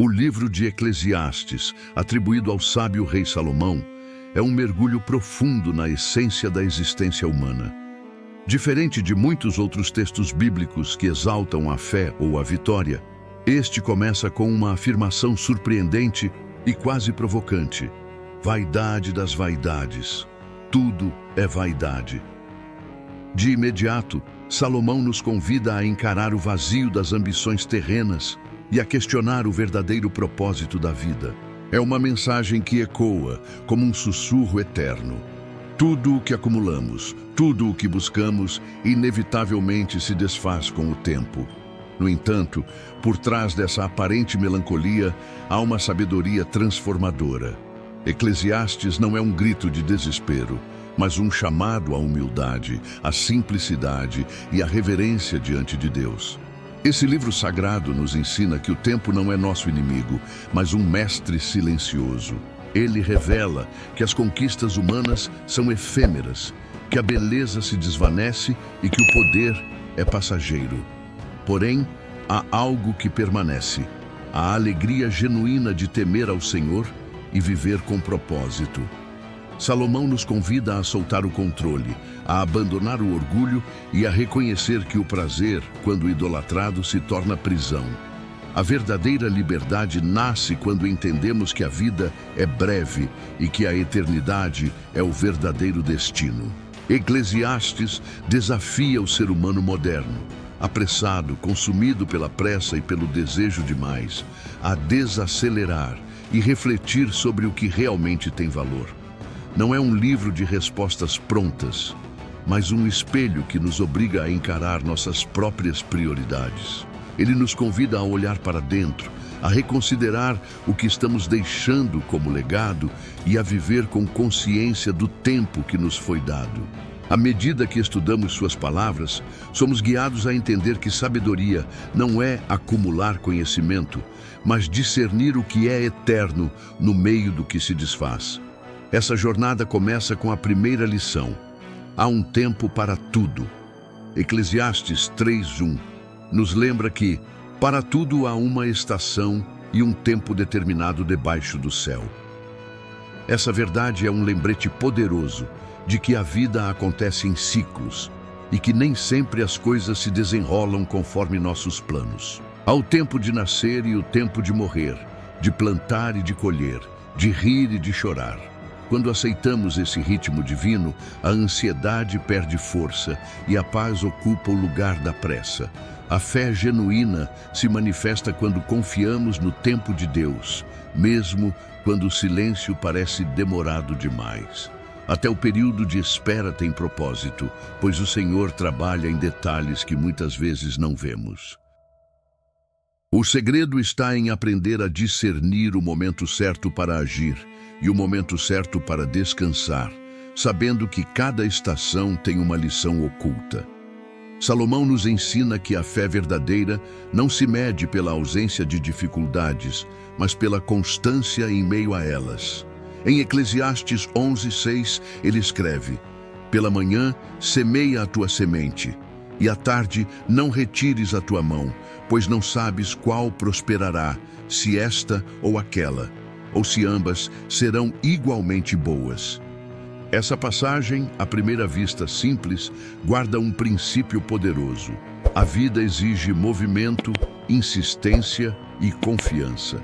O livro de Eclesiastes, atribuído ao sábio rei Salomão, é um mergulho profundo na essência da existência humana. Diferente de muitos outros textos bíblicos que exaltam a fé ou a vitória, este começa com uma afirmação surpreendente e quase provocante. Vaidade das vaidades. Tudo é vaidade. De imediato, Salomão nos convida a encarar o vazio das ambições terrenas e a questionar o verdadeiro propósito da vida. É uma mensagem que ecoa como um sussurro eterno. Tudo o que acumulamos, tudo o que buscamos, inevitavelmente se desfaz com o tempo. No entanto, por trás dessa aparente melancolia, há uma sabedoria transformadora. Eclesiastes não é um grito de desespero, mas um chamado à humildade, à simplicidade e à reverência diante de Deus. Esse livro sagrado nos ensina que o tempo não é nosso inimigo, mas um mestre silencioso. Ele revela que as conquistas humanas são efêmeras, que a beleza se desvanece e que o poder é passageiro. Porém, há algo que permanece: a alegria genuína de temer ao Senhor e viver com propósito. Salomão nos convida a soltar o controle, a abandonar o orgulho e a reconhecer que o prazer, quando idolatrado, se torna prisão. A verdadeira liberdade nasce quando entendemos que a vida é breve e que a eternidade é o verdadeiro destino. Eclesiastes desafia o ser humano moderno, apressado, consumido pela pressa e pelo desejo de mais, a desacelerar e refletir sobre o que realmente tem valor. Não é um livro de respostas prontas, mas um espelho que nos obriga a encarar nossas próprias prioridades. Ele nos convida a olhar para dentro, a reconsiderar o que estamos deixando como legado e a viver com consciência do tempo que nos foi dado. À medida que estudamos suas palavras, somos guiados a entender que sabedoria não é acumular conhecimento, mas discernir o que é eterno no meio do que se desfaz. Essa jornada começa com a primeira lição. Há um tempo para tudo. Eclesiastes 3:1 nos lembra que, para tudo há uma estação e um tempo determinado debaixo do céu. Essa verdade é um lembrete poderoso de que a vida acontece em ciclos e que nem sempre as coisas se desenrolam conforme nossos planos. Há o tempo de nascer e o tempo de morrer, de plantar e de colher, de rir e de chorar. Quando aceitamos esse ritmo divino, a ansiedade perde força e a paz ocupa o lugar da pressa. A fé genuína se manifesta quando confiamos no tempo de Deus, mesmo quando o silêncio parece demorado demais. Até o período de espera tem propósito, pois o Senhor trabalha em detalhes que muitas vezes não vemos. O segredo está em aprender a discernir o momento certo para agir e o momento certo para descansar, sabendo que cada estação tem uma lição oculta. Salomão nos ensina que a fé verdadeira não se mede pela ausência de dificuldades, mas pela constância em meio a elas. Em Eclesiastes 11:6, ele escreve: "Pela manhã semeia a tua semente, e à tarde não retires a tua mão, pois não sabes qual prosperará, se esta ou aquela, ou se ambas serão igualmente boas." Essa passagem, à primeira vista simples, guarda um princípio poderoso. A vida exige movimento, insistência e confiança.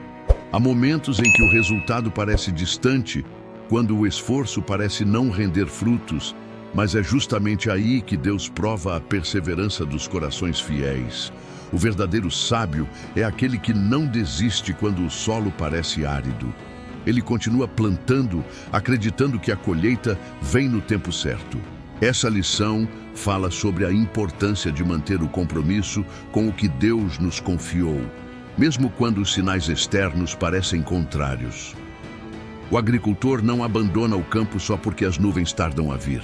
Há momentos em que o resultado parece distante, quando o esforço parece não render frutos, mas é justamente aí que Deus prova a perseverança dos corações fiéis. O verdadeiro sábio é aquele que não desiste quando o solo parece árido. Ele continua plantando, acreditando que a colheita vem no tempo certo. Essa lição fala sobre a importância de manter o compromisso com o que Deus nos confiou, mesmo quando os sinais externos parecem contrários. O agricultor não abandona o campo só porque as nuvens tardam a vir.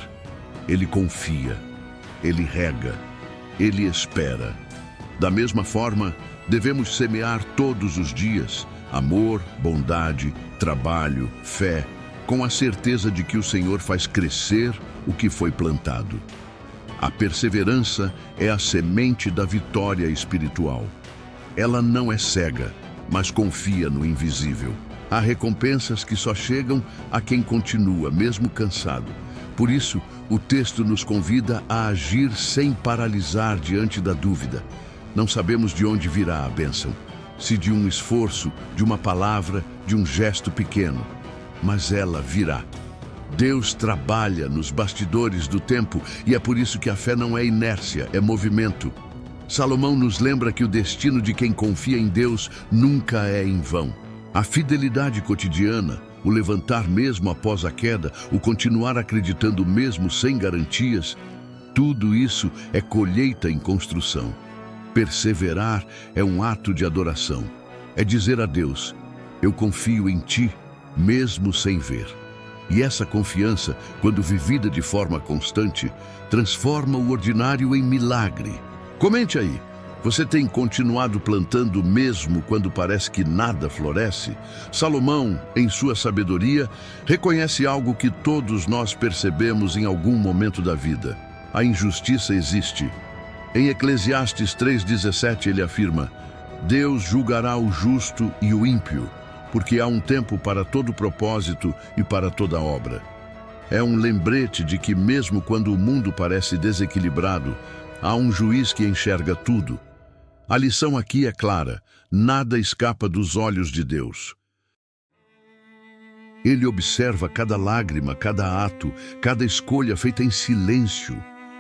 Ele confia, ele rega, ele espera. Da mesma forma, devemos semear todos os dias amor, bondade, trabalho, fé, com a certeza de que o Senhor faz crescer o que foi plantado. A perseverança é a semente da vitória espiritual. Ela não é cega, mas confia no invisível. Há recompensas que só chegam a quem continua, mesmo cansado. Por isso, o texto nos convida a agir sem paralisar diante da dúvida. Não sabemos de onde virá a bênção, se de um esforço, de uma palavra, de um gesto pequeno, mas ela virá. Deus trabalha nos bastidores do tempo e é por isso que a fé não é inércia, é movimento. Salomão nos lembra que o destino de quem confia em Deus nunca é em vão. A fidelidade cotidiana, o levantar mesmo após a queda, o continuar acreditando mesmo sem garantias, tudo isso é colheita em construção. Perseverar é um ato de adoração. É dizer a Deus: eu confio em Ti, mesmo sem ver. E essa confiança, quando vivida de forma constante, transforma o ordinário em milagre. Comente aí, você tem continuado plantando mesmo quando parece que nada floresce? Salomão, em sua sabedoria, reconhece algo que todos nós percebemos em algum momento da vida: a injustiça existe. Em Eclesiastes 3,17 ele afirma: Deus julgará o justo e o ímpio, porque há um tempo para todo propósito e para toda obra. É um lembrete de que mesmo quando o mundo parece desequilibrado, há um juiz que enxerga tudo. A lição aqui é clara: nada escapa dos olhos de Deus. Ele observa cada lágrima, cada ato, cada escolha feita em silêncio.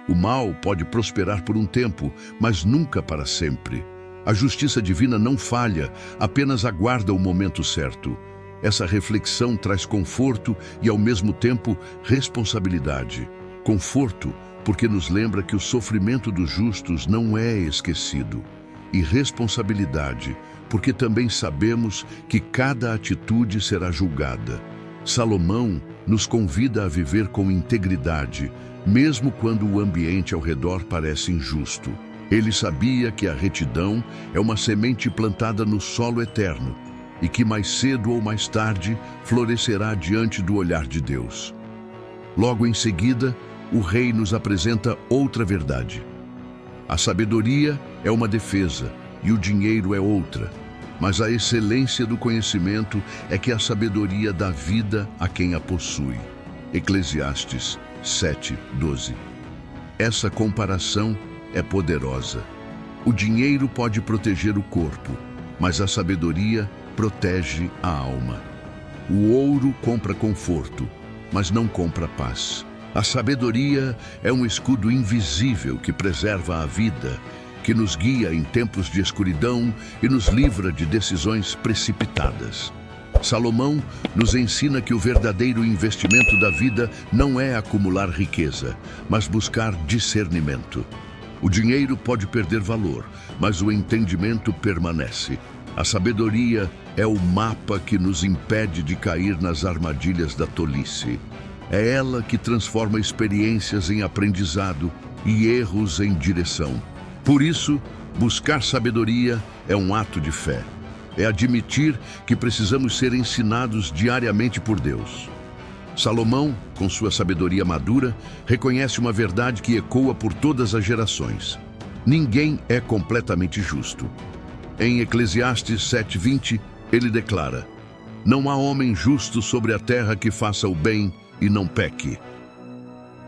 O mal pode prosperar por um tempo, mas nunca para sempre. A justiça divina não falha, apenas aguarda o momento certo. Essa reflexão traz conforto e, ao mesmo tempo, responsabilidade. Conforto, porque nos lembra que o sofrimento dos justos não é esquecido. E responsabilidade, porque também sabemos que cada atitude será julgada. Salomão nos convida a viver com integridade, mesmo quando o ambiente ao redor parece injusto. Ele sabia que a retidão é uma semente plantada no solo eterno e que mais cedo ou mais tarde florescerá diante do olhar de Deus. Logo em seguida, o rei nos apresenta outra verdade. A sabedoria é uma defesa e o dinheiro é outra, mas a excelência do conhecimento é que a sabedoria dá vida a quem a possui. Eclesiastes 7:12. Essa comparação é poderosa. O dinheiro pode proteger o corpo, mas a sabedoria protege a alma. O ouro compra conforto, mas não compra paz. A sabedoria é um escudo invisível que preserva a vida, que nos guia em tempos de escuridão e nos livra de decisões precipitadas. Salomão nos ensina que o verdadeiro investimento da vida não é acumular riqueza, mas buscar discernimento. O dinheiro pode perder valor, mas o entendimento permanece. A sabedoria é o mapa que nos impede de cair nas armadilhas da tolice. É ela que transforma experiências em aprendizado e erros em direção. Por isso, buscar sabedoria é um ato de fé. É admitir que precisamos ser ensinados diariamente por Deus. Salomão, com sua sabedoria madura, reconhece uma verdade que ecoa por todas as gerações: ninguém é completamente justo. Em Eclesiastes 7:20, ele declara: não há homem justo sobre a terra que faça o bem e não peque.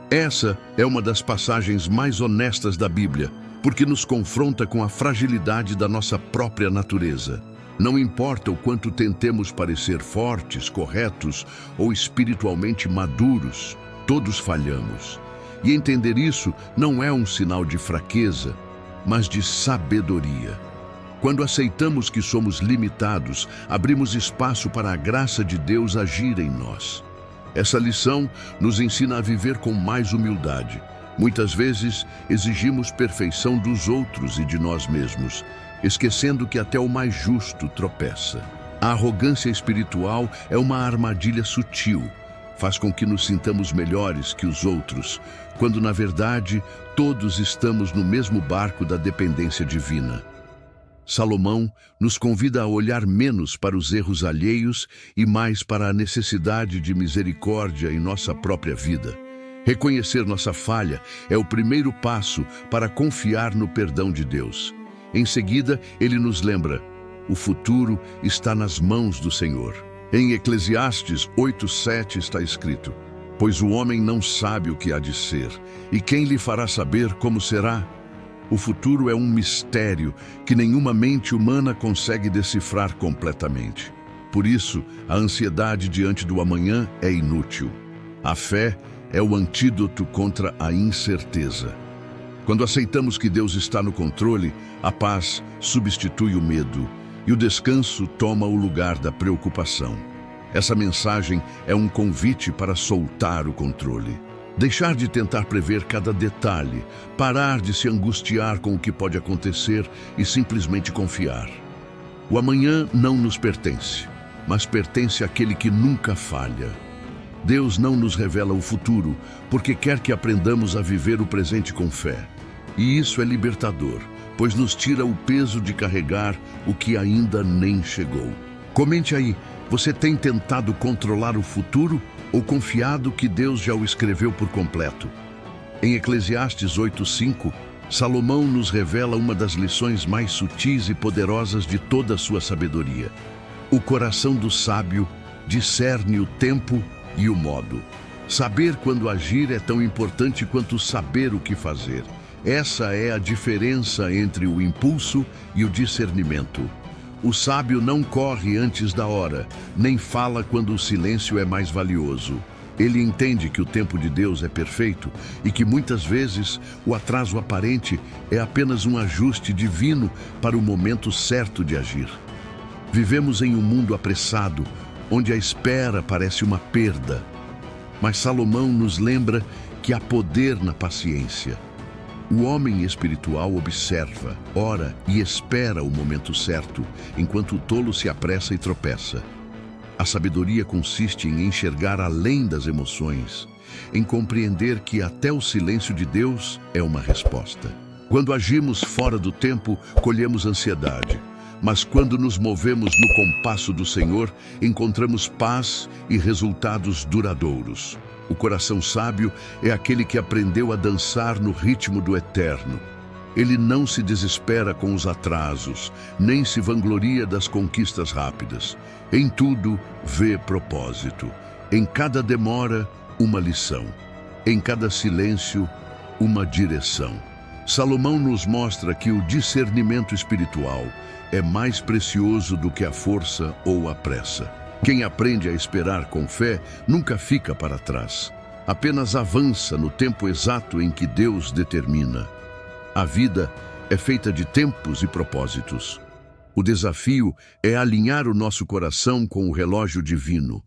Essa é uma das passagens mais honestas da Bíblia, porque nos confronta com a fragilidade da nossa própria natureza. Não importa o quanto tentemos parecer fortes, corretos ou espiritualmente maduros, todos falhamos. E entender isso não é um sinal de fraqueza, mas de sabedoria. Quando aceitamos que somos limitados, abrimos espaço para a graça de Deus agir em nós. Essa lição nos ensina a viver com mais humildade. Muitas vezes exigimos perfeição dos outros e de nós mesmos, esquecendo que até o mais justo tropeça. A arrogância espiritual é uma armadilha sutil. Faz com que nos sintamos melhores que os outros, quando na verdade todos estamos no mesmo barco da dependência divina. Salomão nos convida a olhar menos para os erros alheios e mais para a necessidade de misericórdia em nossa própria vida. Reconhecer nossa falha é o primeiro passo para confiar no perdão de Deus. Em seguida, ele nos lembra: O futuro está nas mãos do Senhor. Em Eclesiastes 8:7 está escrito: pois o homem não sabe o que há de ser, e quem lhe fará saber como será? O futuro é um mistério que nenhuma mente humana consegue decifrar completamente. Por isso, a ansiedade diante do amanhã é inútil. A fé é o antídoto contra a incerteza. Quando aceitamos que Deus está no controle, a paz substitui o medo e o descanso toma o lugar da preocupação. Essa mensagem é um convite para soltar o controle. Deixar de tentar prever cada detalhe, parar de se angustiar com o que pode acontecer e simplesmente confiar. O amanhã não nos pertence, mas pertence àquele que nunca falha. Deus não nos revela o futuro porque quer que aprendamos a viver o presente com fé. E isso é libertador, pois nos tira o peso de carregar o que ainda nem chegou. Comente aí, você tem tentado controlar o futuro ou confiado que Deus já o escreveu por completo? Em Eclesiastes 8:5, Salomão nos revela uma das lições mais sutis e poderosas de toda a sua sabedoria. O coração do sábio discerne o tempo e o modo. Saber quando agir é tão importante quanto saber o que fazer. Essa é a diferença entre o impulso e o discernimento. O sábio não corre antes da hora, nem fala quando o silêncio é mais valioso. Ele entende que o tempo de Deus é perfeito e que muitas vezes o atraso aparente é apenas um ajuste divino para o momento certo de agir. Vivemos em um mundo apressado, onde a espera parece uma perda. Mas Salomão nos lembra que há poder na paciência. O homem espiritual observa, ora e espera o momento certo, enquanto o tolo se apressa e tropeça. A sabedoria consiste em enxergar além das emoções, em compreender que até o silêncio de Deus é uma resposta. Quando agimos fora do tempo, colhemos ansiedade. Mas quando nos movemos no compasso do Senhor, encontramos paz e resultados duradouros. O coração sábio é aquele que aprendeu a dançar no ritmo do eterno. Ele não se desespera com os atrasos, nem se vangloria das conquistas rápidas. Em tudo, vê propósito. Em cada demora, uma lição. Em cada silêncio, uma direção. Salomão nos mostra que o discernimento espiritual é mais precioso do que a força ou a pressa. Quem aprende a esperar com fé nunca fica para trás. Apenas avança no tempo exato em que Deus determina. A vida é feita de tempos e propósitos. O desafio é alinhar o nosso coração com o relógio divino.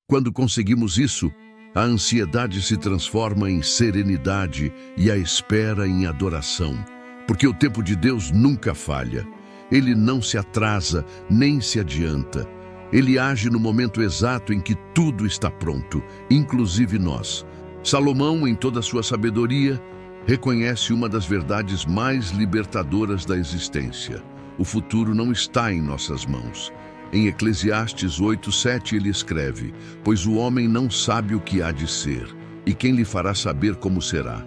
Quando conseguimos isso, a ansiedade se transforma em serenidade e a espera em adoração. Porque o tempo de Deus nunca falha. Ele não se atrasa nem se adianta. Ele age no momento exato em que tudo está pronto, inclusive nós. Salomão, em toda a sua sabedoria, reconhece uma das verdades mais libertadoras da existência. O futuro não está em nossas mãos. Em Eclesiastes 8:7 ele escreve: pois o homem não sabe o que há de ser, e quem lhe fará saber como será?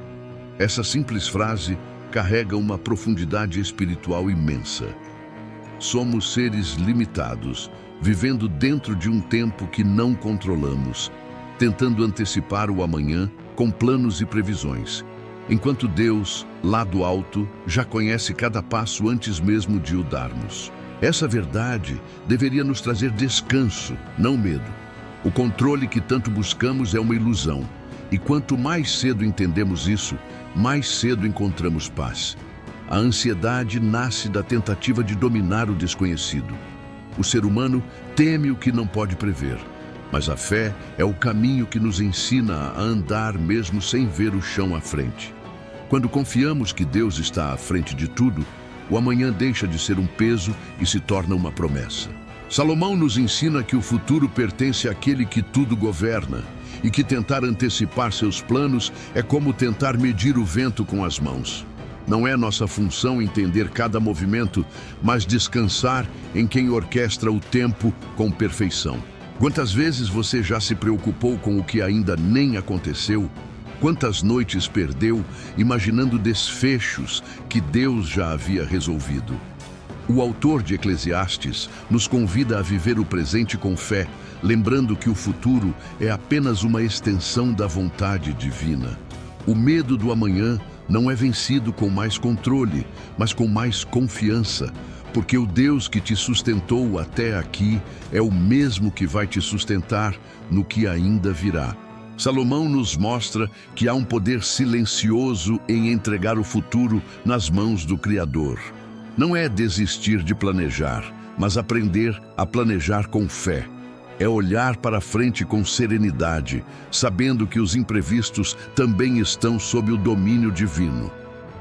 Essa simples frase carrega uma profundidade espiritual imensa. Somos seres limitados, vivendo dentro de um tempo que não controlamos, tentando antecipar o amanhã com planos e previsões, enquanto Deus, lá do alto, já conhece cada passo antes mesmo de o darmos. Essa verdade deveria nos trazer descanso, não medo. O controle que tanto buscamos é uma ilusão, e quanto mais cedo entendemos isso, mais cedo encontramos paz. A ansiedade nasce da tentativa de dominar o desconhecido. O ser humano teme o que não pode prever, mas a fé é o caminho que nos ensina a andar mesmo sem ver o chão à frente. Quando confiamos que Deus está à frente de tudo, o amanhã deixa de ser um peso e se torna uma promessa. Salomão nos ensina que o futuro pertence àquele que tudo governa e que tentar antecipar seus planos é como tentar medir o vento com as mãos. Não é nossa função entender cada movimento, mas descansar em quem orquestra o tempo com perfeição. Quantas vezes você já se preocupou com o que ainda nem aconteceu? Quantas noites perdeu imaginando desfechos que Deus já havia resolvido? O autor de Eclesiastes nos convida a viver o presente com fé, lembrando que o futuro é apenas uma extensão da vontade divina. O medo do amanhã não é vencido com mais controle, mas com mais confiança, porque o Deus que te sustentou até aqui é o mesmo que vai te sustentar no que ainda virá. Salomão nos mostra que há um poder silencioso em entregar o futuro nas mãos do Criador. Não é desistir de planejar, mas aprender a planejar com fé. É olhar para frente com serenidade, sabendo que os imprevistos também estão sob o domínio divino.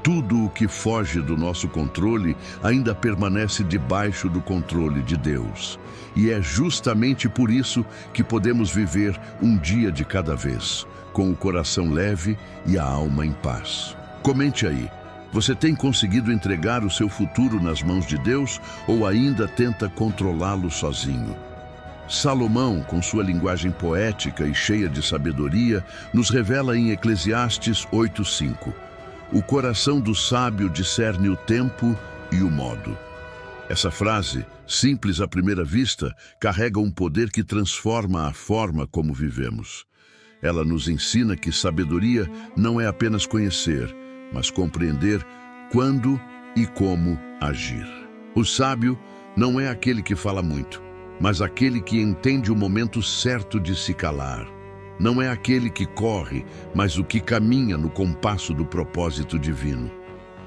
Tudo o que foge do nosso controle ainda permanece debaixo do controle de Deus. E é justamente por isso que podemos viver um dia de cada vez, com o coração leve e a alma em paz. Comente aí, você tem conseguido entregar o seu futuro nas mãos de Deus ou ainda tenta controlá-lo sozinho? Salomão, com sua linguagem poética e cheia de sabedoria, nos revela em Eclesiastes 8:5. O coração do sábio discerne o tempo e o modo. Essa frase, simples à primeira vista, carrega um poder que transforma a forma como vivemos. Ela nos ensina que sabedoria não é apenas conhecer, mas compreender quando e como agir. O sábio não é aquele que fala muito, mas aquele que entende o momento certo de se calar. Não é aquele que corre, mas o que caminha no compasso do propósito divino.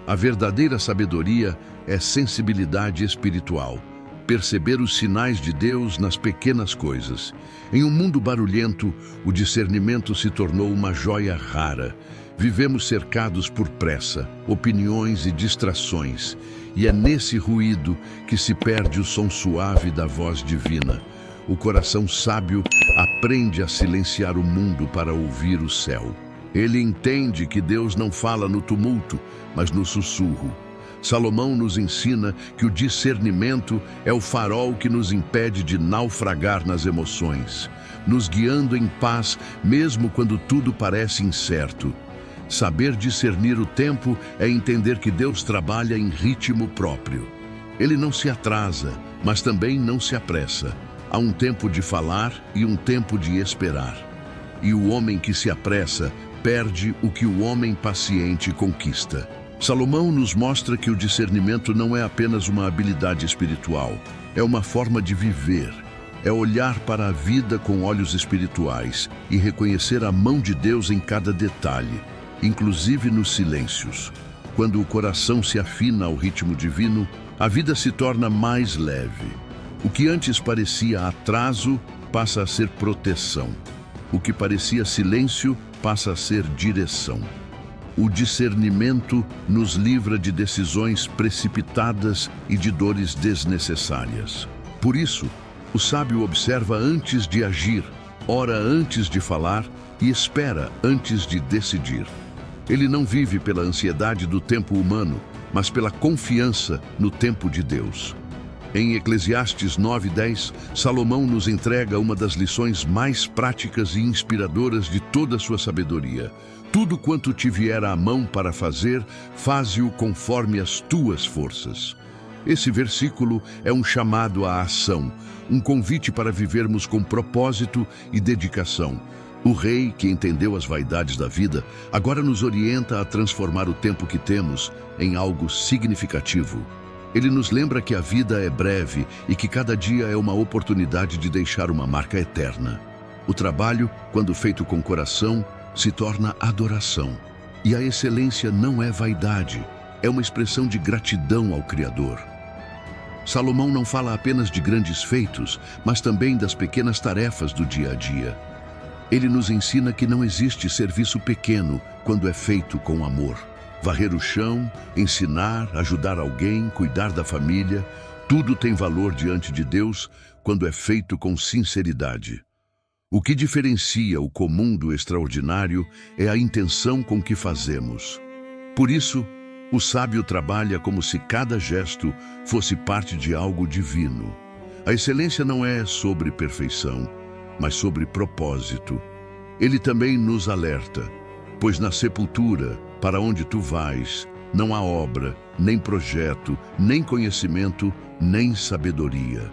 A verdadeira sabedoria é sensibilidade espiritual, perceber os sinais de Deus nas pequenas coisas. Em um mundo barulhento, o discernimento se tornou uma joia rara. Vivemos cercados por pressa, opiniões e distrações, e é nesse ruído que se perde o som suave da voz divina. O coração sábio aprende a silenciar o mundo para ouvir o céu. Ele entende que Deus não fala no tumulto, mas no sussurro. Salomão nos ensina que o discernimento é o farol que nos impede de naufragar nas emoções, nos guiando em paz mesmo quando tudo parece incerto. Saber discernir o tempo é entender que Deus trabalha em ritmo próprio. Ele não se atrasa, mas também não se apressa. Há um tempo de falar e um tempo de esperar. E o homem que se apressa perde o que o homem paciente conquista. Salomão nos mostra que o discernimento não é apenas uma habilidade espiritual, é uma forma de viver. É olhar para a vida com olhos espirituais e reconhecer a mão de Deus em cada detalhe, inclusive nos silêncios. Quando o coração se afina ao ritmo divino, a vida se torna mais leve. O que antes parecia atraso passa a ser proteção. O que parecia silêncio passa a ser direção. O discernimento nos livra de decisões precipitadas e de dores desnecessárias. Por isso, o sábio observa antes de agir, ora antes de falar e espera antes de decidir. Ele não vive pela ansiedade do tempo humano, mas pela confiança no tempo de Deus. Em Eclesiastes 9:10, Salomão nos entrega uma das lições mais práticas e inspiradoras de toda a sua sabedoria. Tudo quanto te vier à mão para fazer, faze-o conforme as tuas forças. Esse versículo é um chamado à ação, um convite para vivermos com propósito e dedicação. O rei, que entendeu as vaidades da vida, agora nos orienta a transformar o tempo que temos em algo significativo. Ele nos lembra que a vida é breve e que cada dia é uma oportunidade de deixar uma marca eterna. O trabalho, quando feito com coração, se torna adoração. E a excelência não é vaidade, é uma expressão de gratidão ao Criador. Salomão não fala apenas de grandes feitos, mas também das pequenas tarefas do dia a dia. Ele nos ensina que não existe serviço pequeno quando é feito com amor. Varrer o chão, ensinar, ajudar alguém, cuidar da família, tudo tem valor diante de Deus quando é feito com sinceridade. O que diferencia o comum do extraordinário é a intenção com que fazemos. Por isso, o sábio trabalha como se cada gesto fosse parte de algo divino. A excelência não é sobre perfeição, mas sobre propósito. Ele também nos alerta, pois na sepultura, para onde tu vais, não há obra, nem projeto, nem conhecimento, nem sabedoria.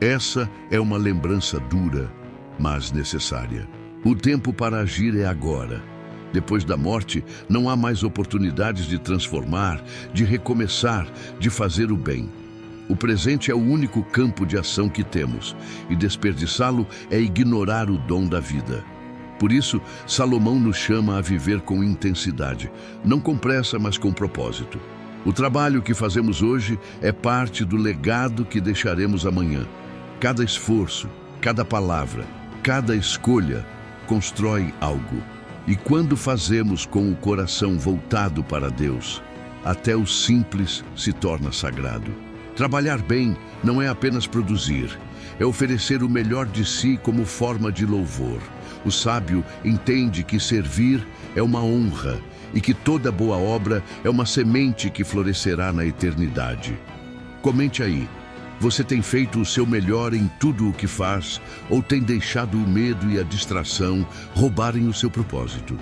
Essa é uma lembrança dura, mas necessária. O tempo para agir é agora. Depois da morte, não há mais oportunidades de transformar, de recomeçar, de fazer o bem. O presente é o único campo de ação que temos, e desperdiçá-lo é ignorar o dom da vida. Por isso, Salomão nos chama a viver com intensidade, não com pressa, mas com propósito. O trabalho que fazemos hoje é parte do legado que deixaremos amanhã. Cada esforço, cada palavra, cada escolha constrói algo. E quando fazemos com o coração voltado para Deus, até o simples se torna sagrado. Trabalhar bem não é apenas produzir, é oferecer o melhor de si como forma de louvor. O sábio entende que servir é uma honra e que toda boa obra é uma semente que florescerá na eternidade. Comente aí, você tem feito o seu melhor em tudo o que faz ou tem deixado o medo e a distração roubarem o seu propósito?